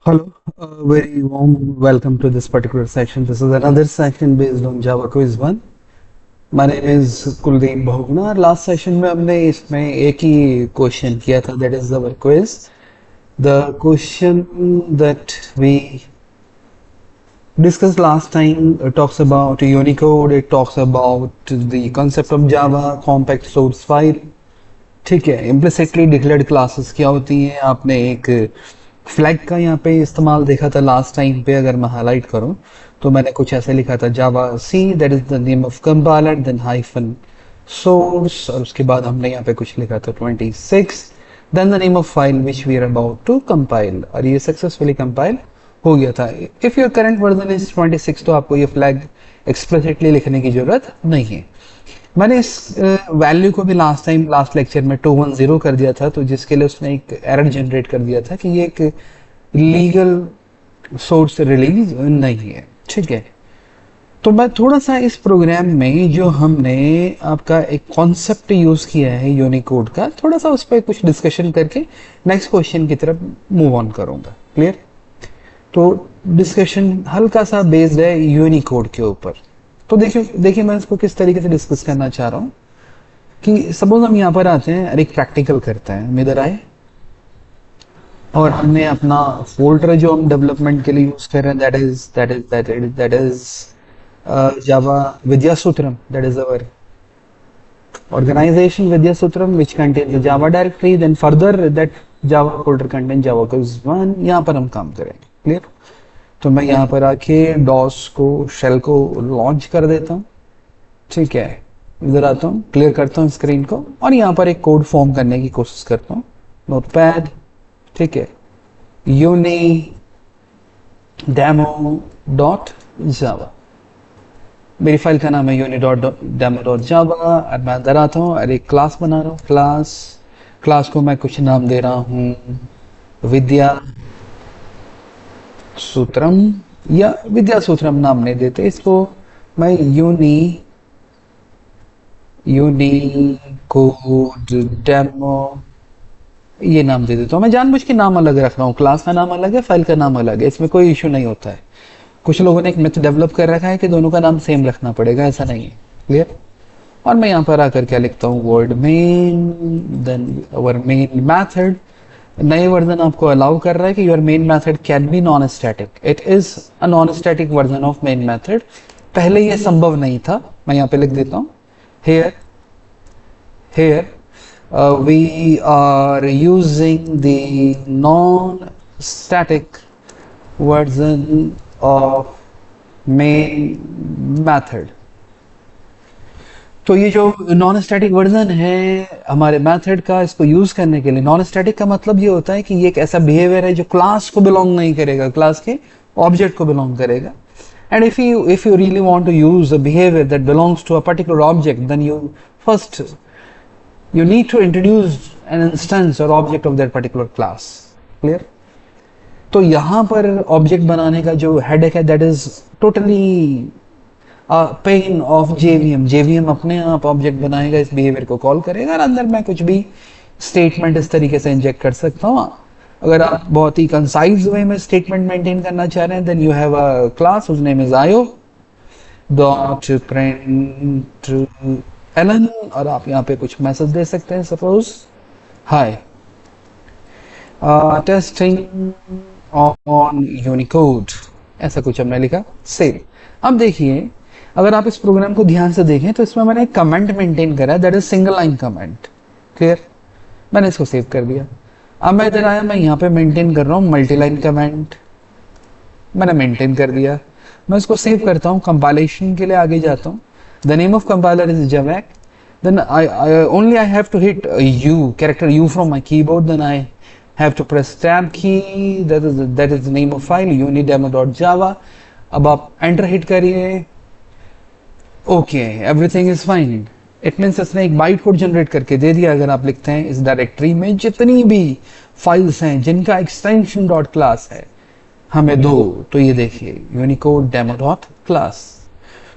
Hello, very warm welcome to this particular section. This is another section based on Java Quiz 1. My name is Kuldeep Bhogna. Last session में हमने इसमें एक ही question किया था, that is our quiz. The question that we discussed last time talks about Unicode, it talks about the concept of Java, compact source file. ठीक है, implicitly declared classes क्या होती हैं? आपने एक फ्लैग का यहाँ पे इस्तेमाल देखा था लास्ट टाइम पे। अगर मैं हाईलाइट करूँ तो मैंने कुछ ऐसे लिखा था, javac that is the name of compiler, then hyphen source, और उसके बाद हमने यहाँ पे कुछ लिखा था 26, then the name of file which we are about to compile, और ये सक्सेसफुली कंपाइल हो गया था। If your current version is 26 तो आपको ये फ्लैग एक्सप्लिसिटली लिखने की जरूरत नहीं है। मैंने इस वैल्यू को भी लास्ट लेक्चर में 210 कर दिया था, तो जिसके लिए उसने एक एरर जनरेट कर दिया था कि ये एक लीगल सोर्स रिलीज नहीं है। ठीक है, तो मैं थोड़ा सा इस प्रोग्राम में जो हमने आपका एक कॉन्सेप्ट यूज किया है यूनिकोड का, थोड़ा सा उस पर कुछ डिस्कशन करके नेक्स्ट क्वेश्चन की तरफ मूव ऑन करूंगा। क्लियर? तो डिस्कशन हल्का सा बेस्ड है यूनिकोड के ऊपर। तो देखिए देखिए मैं इसको किस तरीके से डिस्कस करना चाह रहा हूँ कि सपोज हम यहाँ पर आते हैं और एक प्रैक्टिकल करते हैं, हम इधर आए और हमने अपना फोल्डर जो हम डेवलपमेंट के लिए यूज कर रहे हैं that is Java Vidya Sutram, that is our organization Vidya Sutram which contains the Java directory, then further that Java folder contains Java Quiz 1। यहाँ पर हम काम करेंगे। क्लियर? तो मैं यहाँ पर आके डॉस को शेल को लॉन्च कर देता हूँ। ठीक है, इधर आता हूँ, क्लियर करता हूँ स्क्रीन को और यहाँ पर एक कोड फॉर्म करने की कोशिश करता हूँ। नोटपैड, ठीक है, यूनी डेमो डॉट जावा, मेरी फाइल का नाम है uni dot demo dot Java, और मैं अंदर आता हूँ और एक क्लास बना रहा हूँ। क्लास को मैं कुछ नाम दे रहा हूँ विद्या सूत्रम, या विद्या सूत्रम नाम नहीं देते इसको, मैं यूनी कोड डेमो ये नाम दे देता हूँ। मैं जानबूझ के नाम अलग रख रहा हूँ, क्लास का नाम अलग है, फाइल का नाम अलग है, इसमें कोई इशू नहीं होता है। कुछ लोगों ने एक मेथड डेवलप कर रखा है कि दोनों का नाम सेम रखना पड़ेगा, ऐसा नहीं है। क्लियर? और मैं यहाँ पर आकर क्या लिखता हूँ, word main, then our main method. नए वर्जन आपको अलाउ कर रहा है कि your main method can be non static, it is a non static version of main method. पहले ये संभव नहीं था। मैं यहाँ पे लिख देता हूँ, hair we are using the non-static version of main method। तो ये जो नॉन स्टैटिक वर्जन है हमारे मेथड का, इसको यूज करने के लिए, नॉन स्टैटिक का मतलब ये होता है कि ये एक ऐसा बिहेवियर है जो क्लास को बिलोंग नहीं करेगा, क्लास के ऑब्जेक्ट को बिलोंग करेगा। And if you really want to use a behaviour that belongs to a particular object, then you first you need to introduce an instance or object of that particular class। clear? तो यहाँ पर object बनाने का जो headache है that is totally pain of JVM. JVM अपने आप object बनाएगा, इस बिहेवियर को कॉल करेगा और अंदर मैं कुछ भी स्टेटमेंट इस तरीके से इंजेक्ट कर सकता हूँ। अगर आप बहुत ही कंसाइज वे में स्टेटमेंट मेंटेन करना चाह रहे हैं, then you have a class whose name is IO dot println, और आप यहाँ पे कुछ मैसेज दे सकते हैं, suppose hi testing on Unicode, ऐसा कुछ हमने लिखा, सेव। अब देखिए अगर आप इस प्रोग्राम को ध्यान से देखें तो इसमें मैंने एक कमेंट मेंटेन करा है, that is single line comment. Clear? मैंने इसको सेव कर दिया। अब मैं इधर आया, मैं यहाँ पे मेंटेन कर रहा हूँ मल्टी लाइन कमेंट, मैंने मेंटेन कर दिया। मैं इसको सेव करता हूँ, कंपाइलेशन के लिए आगे जाता हूँ। The name of compiler is Javac. Then I have to hit character U from my keyboard. Then I have to press tab key. That is the name of file unidemo.java. अब आप enter hit करिए। Okay, everything is fine. It means इसने एक byte code generate करके दे दिया। अगर आप लिखते हैं इस डायरेक्टरी में जितनी भी फाइल्स हैं जिनका एक्सटेंशन डॉट क्लास है हमें दो, तो ये देखिए यूनिकोड डेमो डॉट क्लास।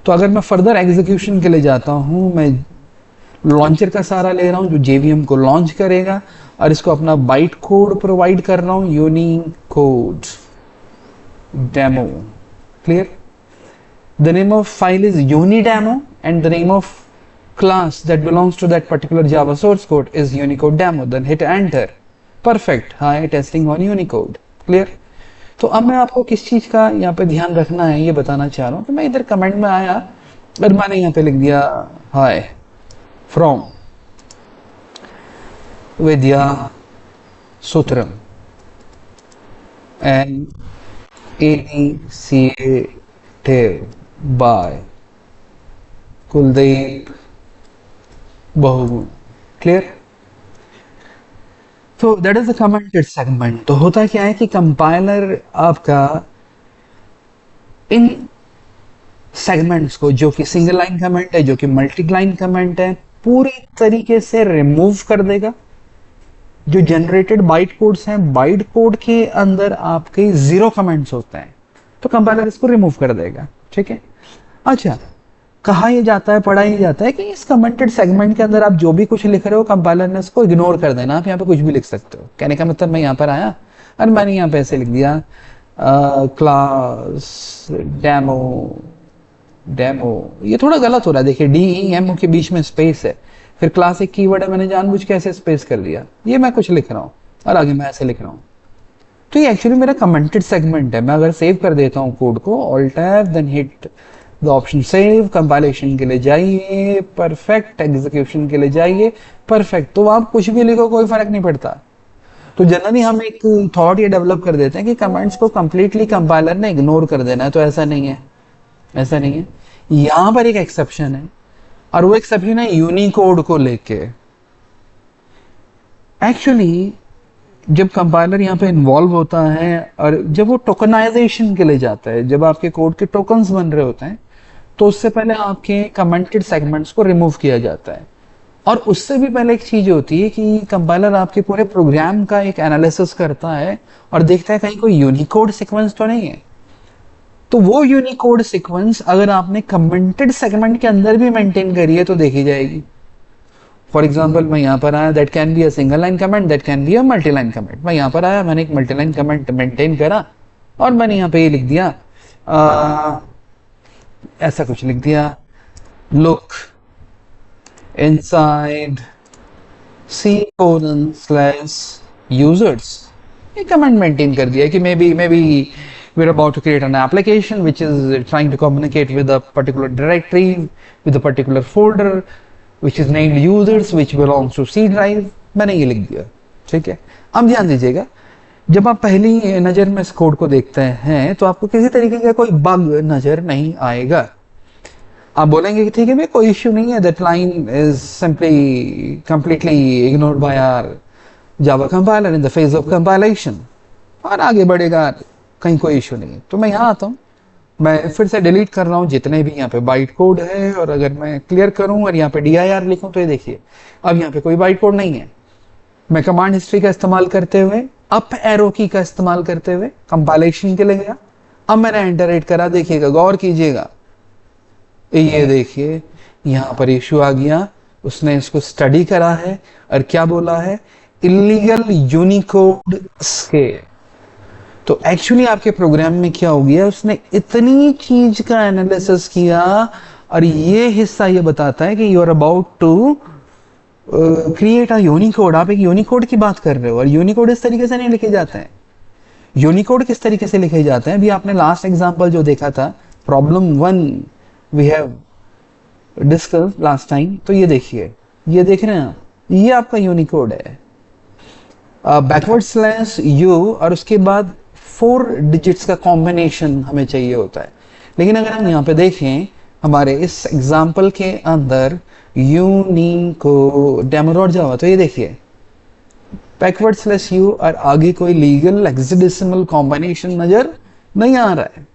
तो अगर मैं फर्दर एग्जीक्यूशन के लिए जाता हूं, मैं लॉन्चर का सहारा ले रहा हूं जो जेवीएम को लॉन्च करेगा और इसको अपना बाइट कोड प्रोवाइड कर रहा हूं, Unicode demo. Clear? The name of file is unidemo and the name of class that belongs to that particular Java source code is Unicode demo. Then hit enter. Perfect. Hi, testing on Unicode. Clear? तो अब मैं आपको किस चीज का यहाँ पे ध्यान रखना है ये बताना चाह रहा हूँ। तो मैं इधर कमेंट में आया और मैंने यहाँ पे लिख दिया hi from Vidya Sutram and initiative by Kuldeep Bahuguna. Clear? तो that is the commented segment. तो होता क्या है कि कंपाइलर आपका इन सेगमेंट्स को, जो कि सिंगल लाइन कमेंट है, जो कि मल्टी लाइन कमेंट है, पूरी तरीके से रिमूव कर देगा। जो जनरेटेड बाइट कोड्स हैं, बाइट कोड के अंदर आपके 0 कमेंट्स होते हैं, तो कंपाइलर इसको रिमूव कर देगा। ठीक है? अच्छा, कहा यह जाता है, पढ़ा यह जाता है कि इस कमेंटेड सेगमेंट के अंदर आप जो भी कुछ लिख रहे हो कंपाइलर ने इसको इग्नोर कर देना। आप यहाँ पे कुछ भी लिख सकते हो। कहने का मतलब मैं यहाँ पर आया और मैंने यहाँ पे ऐसे लिख दिया क्लास डेमो। ये थोड़ा गलत हो रहा है। देखिए DEMO के बीच में स्पेस है, फिर क्लास एक कीवर्ड है, मैंने जानबूझ के ऐसे स्पेस कर दिया। ये मैं कुछ लिख रहा हूँ और आगे मैं ऐसे लिख रहा हूँ। तो ये एक्चुअली मेरा कमेंटेड सेगमेंट है। मैं अगर सेव कर देता हूँ कोड को, alt tab then hit the option save, compilation के लिए जाइए, परफेक्ट, एग्जीक्यूशन के लिए जाइए, परफेक्ट। तो आप कुछ भी लिखो कोई फर्क नहीं पड़ता। तो जनरली हम एक थॉट ये डेवलप कर देते हैं कि कमेंट्स को कंप्लीटली कंपाइलर ने इग्नोर कर देना है। तो ऐसा नहीं है, ऐसा नहीं है। यहां पर एक एक्सेप्शन है और वो एक्सेप्शन है यूनिकोड को लेके। एक्चुअली जब कंपाइलर यहाँ पे इन्वॉल्व होता है और जब वो टोकनाइजेशन के लिए जाता है, जब आपके कोड के टोकन्स बन रहे होते हैं, तो उससे पहले आपके कमेंटेड सेगमेंट्स को रिमूव किया जाता है। और उससे भी पहले एक चीज होती है कि कंपाइलर आपके पूरे प्रोग्राम का एक एनालिसिस करता है और देखता है कहीं कोई यूनिकोड सीक्वेंस तो नहीं है। तो वो यूनिकोड सीक्वेंस अगर आपने कमेंटेड सेगमेंट के अंदर भी मेंटेन करी है तो देखी जाएगी। फॉर एग्जाम्पल मैं यहाँ पर आया, that can be a single line comment, that can be a multi line comment. मैं यहाँ पर आया, मैंने एक मल्टी लाइन कमेंट मेंटेन करा और मैंने यहाँ पे ये लिख दिया ऐसा कुछ लिख दिया, लुक इनसाइड C:/users। ये कमेंट मेंटेन कर दिया कि may be we're about to create an application which is trying to communicate with a particular directory, with a particular folder which is named users which belongs to C drive। मैंने ये लिख दिया। ठीक है? अब ध्यान दीजिएगा, जब आप पहली नजर में इस कोड को देखते हैं तो आपको किसी तरीके का कोई बग नजर नहीं आएगा। आप बोलेंगे कि ठीक है भाई कोई इश्यू नहीं है, that line is simply completely ignored by our Java compiler in the phase of compilation, और आगे बढ़ेगा, कहीं कोई इश्यू नहीं है। तो मैं यहाँ आता हूँ, मैं फिर से डिलीट कर रहा हूँ जितने भी यहाँ पे बाइट कोड है, और अगर मैं क्लियर करूँ और यहाँ पे dir लिखूँ तो ये देखिए अब यहाँ पे कोई बाइट कोड नहीं है। मैं कमांड हिस्ट्री का इस्तेमाल करते हुए, अप एरो की का इस्तेमाल करते हुए कंपाइलेशन के लिए गया। अब मैंने एंटर हिट करा, देखिएगा, गौर कीजिएगा, ये देखिए यहाँ पर इश्यू आ गया। उसने इसको स्टडी करा है और क्या बोला है, इलीगल यूनिकोड स्केल। तो एक्चुअली आपके प्रोग्राम में क्या हो गया, उसने इतनी चीज का एनालिसिस किया और ये हिस्सा ये बताता है कि you are about to create a Unicode. आप एक यूनिकोड की बात कर रहे हो और यूनिकोड इस तरीके से नहीं लिखे जाते हैं। यूनिकोड किस तरीके से लिखे जाते हैं, अभी आपने लास्ट एग्जांपल जो देखा था, problem 1 we have discuss last time. तो ये देखिए, ये देख रहे हैं आप, ये आपका यूनिकोड है। बैकवर्ड स्लैश यू और उसके बाद 4 डिजिट्स का कॉम्बिनेशन हमें चाहिए होता है। लेकिन अगर हम यहाँ पे देखें हमारे इस एग्जाम्पल के अंदर यूनिकोड डेमो.जावा, तो ये देखिए बैकवर्ड स्लैश यू और आगे कोई लीगल हेक्साडेसिमल कॉम्बिनेशन नजर नहीं आ रहा है।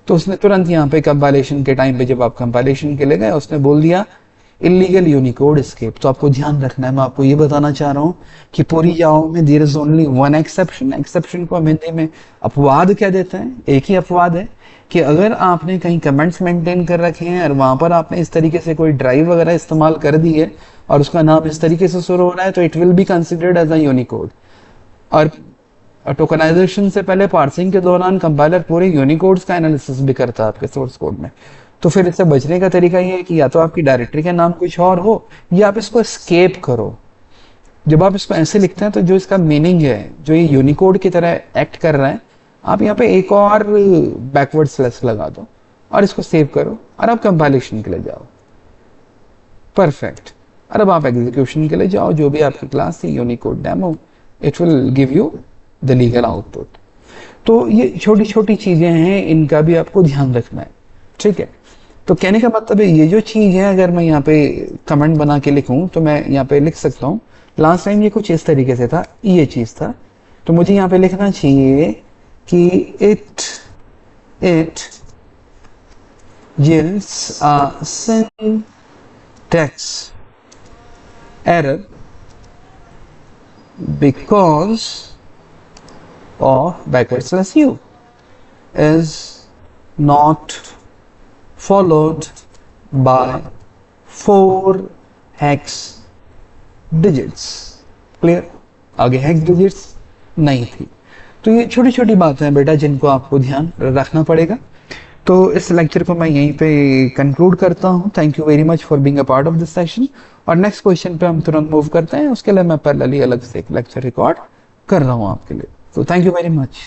तो उसने तुरंत यहाँ पे कंपाइलेशन के टाइम पे, जब आप कंपाइलेशन के लिए गए, उसने बोल दिया इलीगल यूनिकोड एस्केप। तो आपको ध्यान रखना है, मैं आपको ये बताना चाह रहा हूँ कि पूरी जावा में there is only one exception. Exception को हम हिंदी में अपवाद कह देते हैं। एक ही अपवाद है कि अगर आपने कहीं कमेंट्स मेंटेन कर रखे हैं और वहां पर आपने इस तरीके से कोई ड्राइव वगैरह इस्तेमाल कर दी है और उसका नाम इस तरीके से शुरू हो रहा है, तो it will be considered as a Unicode. और और टोकनाइजेशन से पहले पार्सिंग के दौरान कंपाइलर पूरे यूनिकोड्स का एनालिसिस भी करता है आपके सोर्स कोड में। तो फिर इससे बचने का तरीका ये है कि या तो आपकी डायरेक्टरी का नाम कुछ और हो या आप इसको एस्केप करो। जब आप इसको ऐसे लिखते हैं तो जो इसका मीनिंग है, जो ये यूनिकोड की तरह एक्ट कर रहा है, आप यहाँ पे एक और बैकवर्ड स्लैश लगा दो और इसको सेव करो और आप कंपाइलेशन के लिए जाओ। परफेक्ट। और अब आप एग्जीक्यूशन के लिए जाओ, जो भी आपकी क्लास थी Unicode demo, it will give you the legal output. तो ये छोटी छोटी चीजें हैं, इनका भी आपको ध्यान रखना है, ठीक है। तो कहने का मतलब है ये जो चीज है, अगर मैं यहाँ पे कमेंट बना के लिखूं तो मैं यहाँ पे लिख सकता हूँ, लास्ट टाइम ये कुछ इस तरीके से था, ये चीज था, तो मुझे यहाँ पे लिखना चाहिए कि it yields a syntax error because of backward slash u is not followed by 4 hex digits। Clear? आगे हेक्स डिजिट्स नहीं थी। तो ये छोटी छोटी बातें हैं बेटा जिनको आपको ध्यान रखना पड़ेगा। तो इस लेक्चर को मैं यहीं पे कंक्लूड करता हूँ। Thank you very much for being a part of this session. और नेक्स्ट क्वेश्चन पे हम तुरंत मूव करते हैं, उसके लिए मैं पहले अलग से एक लेक्चर रिकॉर्ड कर रहा हूँ आपके लिए। तो थैंक यू वेरी मच।